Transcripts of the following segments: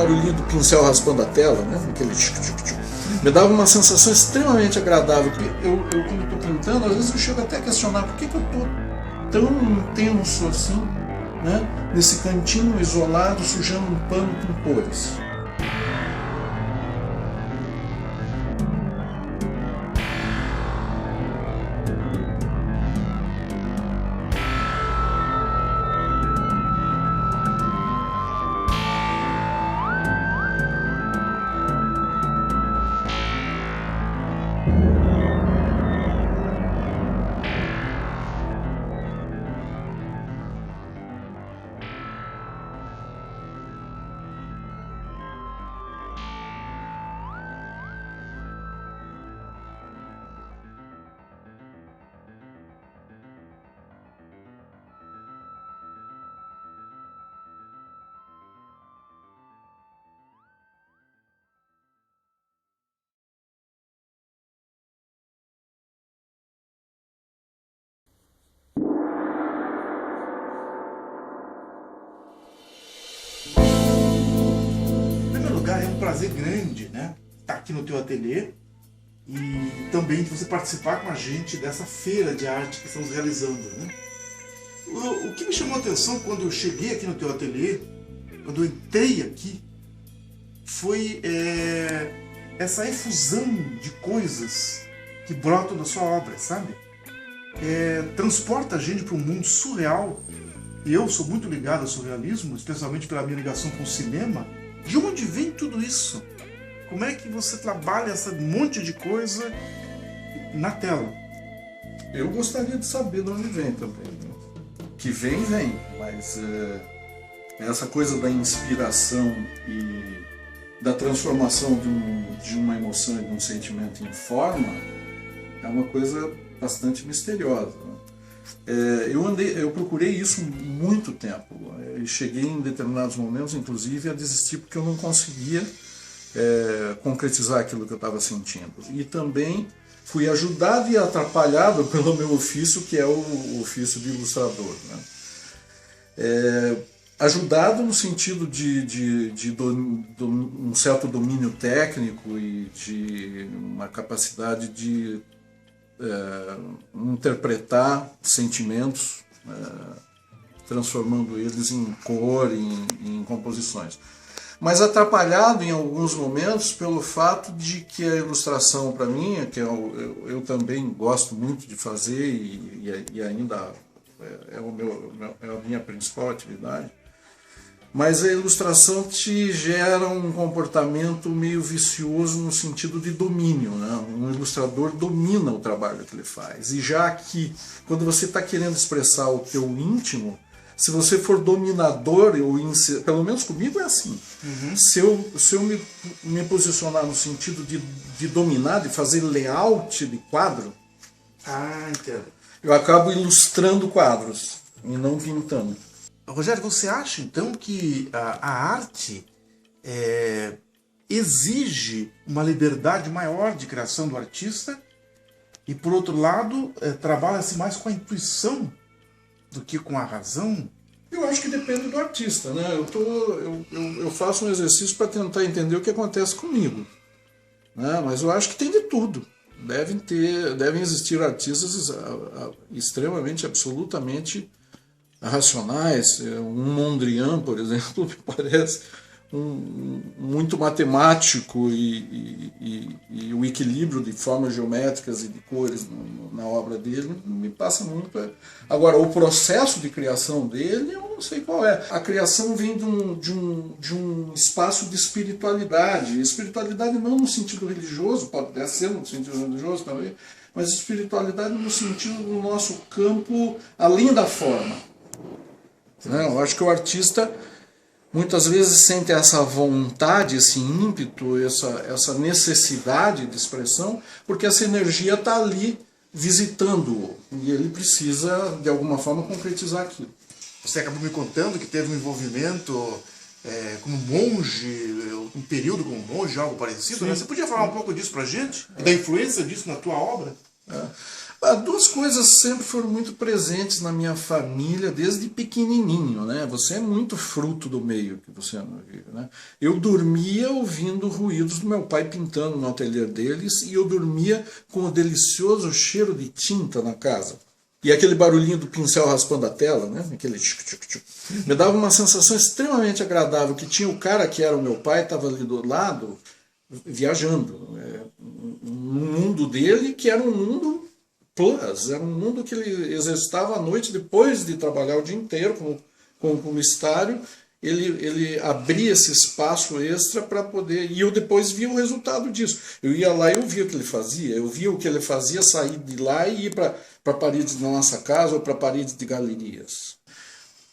barulhinho do pincel raspando a tela, né? Aquele tchuc-tchuc-tchuc. Me dava uma sensação extremamente agradável. Eu quando estou pintando, às vezes eu chego até a questionar por que eu estou tão intenso assim, né? Nesse cantinho isolado, sujando um pano com cores. É um prazer grande, né, estar aqui no teu ateliê e também de você participar com a gente dessa feira de arte que estamos realizando, né? O que me chamou a atenção quando eu cheguei aqui no teu ateliê, quando eu entrei aqui, foi essa efusão de coisas que brotam da sua obra, sabe? Transporta a gente para um mundo surreal, e eu sou muito ligado ao surrealismo, especialmente pela minha ligação com o cinema. De onde vem tudo isso? Como é que você trabalha esse monte de coisa na tela? Eu gostaria de saber de onde vem também. Né? Que vem, mas essa coisa da inspiração e da transformação de uma emoção e de um sentimento em forma é uma coisa bastante misteriosa. Né? Eu procurei isso muito tempo. E cheguei em determinados momentos, inclusive, a desistir porque eu não conseguia concretizar aquilo que eu estava sentindo. E também fui ajudado e atrapalhado pelo meu ofício, que é o ofício de ilustrador. Né? Ajudado no sentido de um certo domínio técnico e de uma capacidade de interpretar sentimentos, transformando eles em cor, em composições. Mas atrapalhado em alguns momentos pelo fato de que a ilustração, para mim, que eu também gosto muito de fazer e ainda é a minha principal atividade, mas a ilustração te gera um comportamento meio vicioso no sentido de domínio. Né? Um ilustrador domina o trabalho que ele faz. E já aqui, quando você está querendo expressar o teu íntimo, se você for dominador, pelo menos comigo é assim. Uhum. Se eu me posicionar no sentido de dominar, de fazer layout de quadro, entendo. Eu acabo ilustrando quadros e não pintando. Rogério, você acha então que a arte exige uma liberdade maior de criação do artista e, por outro lado, trabalha-se mais com a intuição do que com a razão? Eu acho que depende do artista, né? Eu faço um exercício para tentar entender o que acontece comigo, né? Mas eu acho que tem de tudo. Devem existir artistas extremamente, absolutamente racionais. Um Mondrian, por exemplo, me parece muito matemático e o equilíbrio de formas geométricas e de cores na obra dele me passa muito. Agora, o processo de criação dele, eu não sei qual é. A criação vem de um espaço de espiritualidade. Espiritualidade não no sentido religioso, pode até ser no sentido religioso também, mas espiritualidade no sentido do nosso campo além da forma. Eu acho que o artista muitas vezes sente essa vontade, esse ímpeto, essa necessidade de expressão, porque essa energia está ali visitando-o e ele precisa, de alguma forma, concretizar aquilo. Você acabou me contando que teve um envolvimento como monge, um período como monge, algo parecido, né? Você podia falar um pouco disso pra gente? Da influência disso na tua obra? duas coisas sempre foram muito presentes na minha família desde pequenininho, né? Você é muito fruto do meio que você vive, né? Eu dormia ouvindo ruídos do meu pai pintando no ateliê deles e eu dormia com o delicioso cheiro de tinta na casa. E aquele barulhinho do pincel raspando a tela, né? Aquele tchuc, tchuc, tchuc. Me dava uma sensação extremamente agradável, que tinha o cara que era o meu pai, estava ali do lado, viajando. Um mundo dele que era um mundo plus, era um mundo que ele exercitava à noite, depois de trabalhar o dia inteiro como publicitário, ele abria esse espaço extra para poder... E eu depois via o resultado disso. Eu ia lá e eu via o que ele fazia. Eu via o que ele fazia sair de lá e ir para paredes da nossa casa ou para paredes de galerias.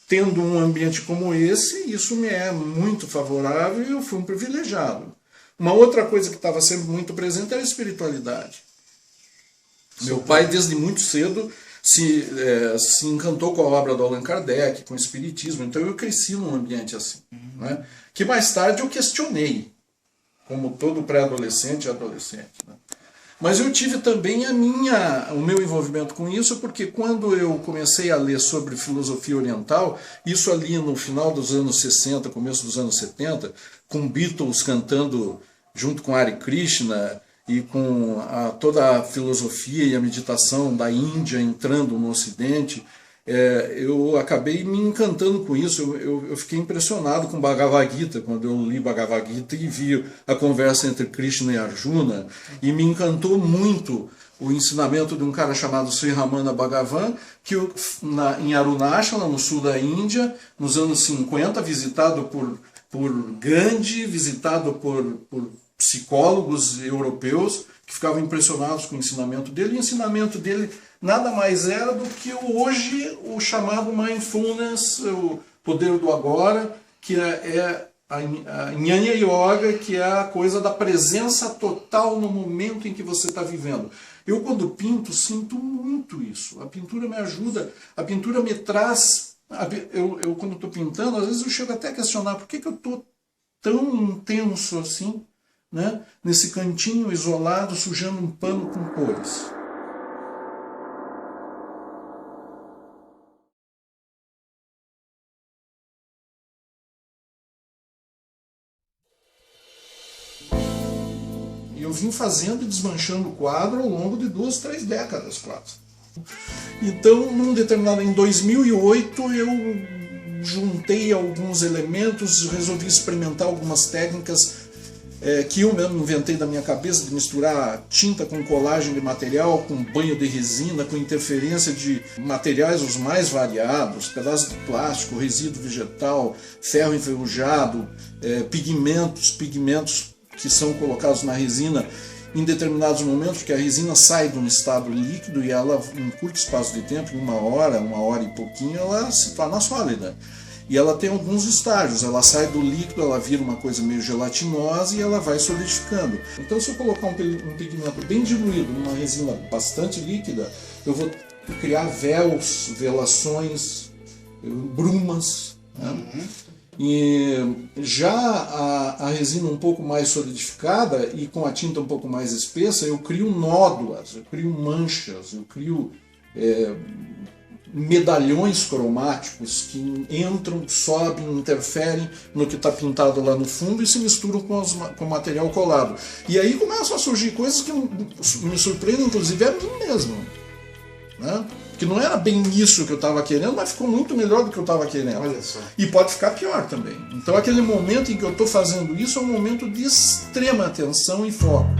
Tendo um ambiente como esse, isso me é muito favorável e eu fui um privilegiado. Uma outra coisa que estava sempre muito presente era a espiritualidade. Meu pai, desde muito cedo, se encantou com a obra do Allan Kardec, com o espiritismo, então eu cresci num ambiente assim, né? Que mais tarde eu questionei, como todo pré-adolescente e adolescente, né? Mas eu tive também o meu envolvimento com isso, porque quando eu comecei a ler sobre filosofia oriental, isso ali no final dos anos 60, começo dos anos 70, com Beatles cantando junto com Hare Krishna, e com toda a filosofia e a meditação da Índia entrando no Ocidente, eu acabei me encantando com isso. Eu fiquei impressionado com Bhagavad Gita, quando eu li Bhagavad Gita e vi a conversa entre Krishna e Arjuna, e me encantou muito o ensinamento de um cara chamado Sri Ramana Bhagavan, que em Arunachala, no sul da Índia, nos anos 50, visitado por Gandhi, visitado por psicólogos europeus que ficavam impressionados com o ensinamento dele. E o ensinamento dele nada mais era do que hoje o chamado mindfulness, o poder do agora, que é a Jnana Yoga, que é a coisa da presença total no momento em que você está vivendo. Eu, quando pinto, sinto muito isso. A pintura me ajuda, a pintura me traz... Eu quando estou pintando, às vezes eu chego até a questionar por que eu estou tão intenso assim, né? Nesse cantinho isolado, sujando um pano com cores. E eu vim fazendo e desmanchando o quadro ao longo de 2, 3 décadas quase. Então, em 2008, eu juntei alguns elementos, resolvi experimentar algumas técnicas que eu mesmo inventei da minha cabeça, de misturar tinta com colagem de material, com banho de resina, com interferência de materiais os mais variados, pedaços de plástico, resíduo vegetal, ferro enferrujado, pigmentos que são colocados na resina em determinados momentos, porque a resina sai de um estado líquido e ela, em curto espaço de tempo, em uma hora e pouquinho, ela se torna sólida. E ela tem alguns estágios, ela sai do líquido, ela vira uma coisa meio gelatinosa e ela vai solidificando. Então, se eu colocar um pigmento bem diluído numa resina bastante líquida, eu vou criar véus, velações, brumas, né? E já a resina um pouco mais solidificada e com a tinta um pouco mais espessa, eu crio nódulas, eu crio manchas, eu crio medalhões cromáticos que entram, sobem, interferem no que está pintado lá no fundo e se misturam com o material colado. E aí começam a surgir coisas que me surpreendem, inclusive a mim mesmo, né? Que não era bem isso que eu estava querendo, mas ficou muito melhor do que eu estava querendo. Olha só. E pode ficar pior também. Então aquele momento em que eu estou fazendo isso é um momento de extrema atenção e foco.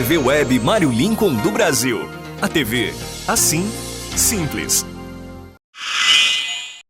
TV Web Mário Lincoln do Brasil. A TV, assim, simples.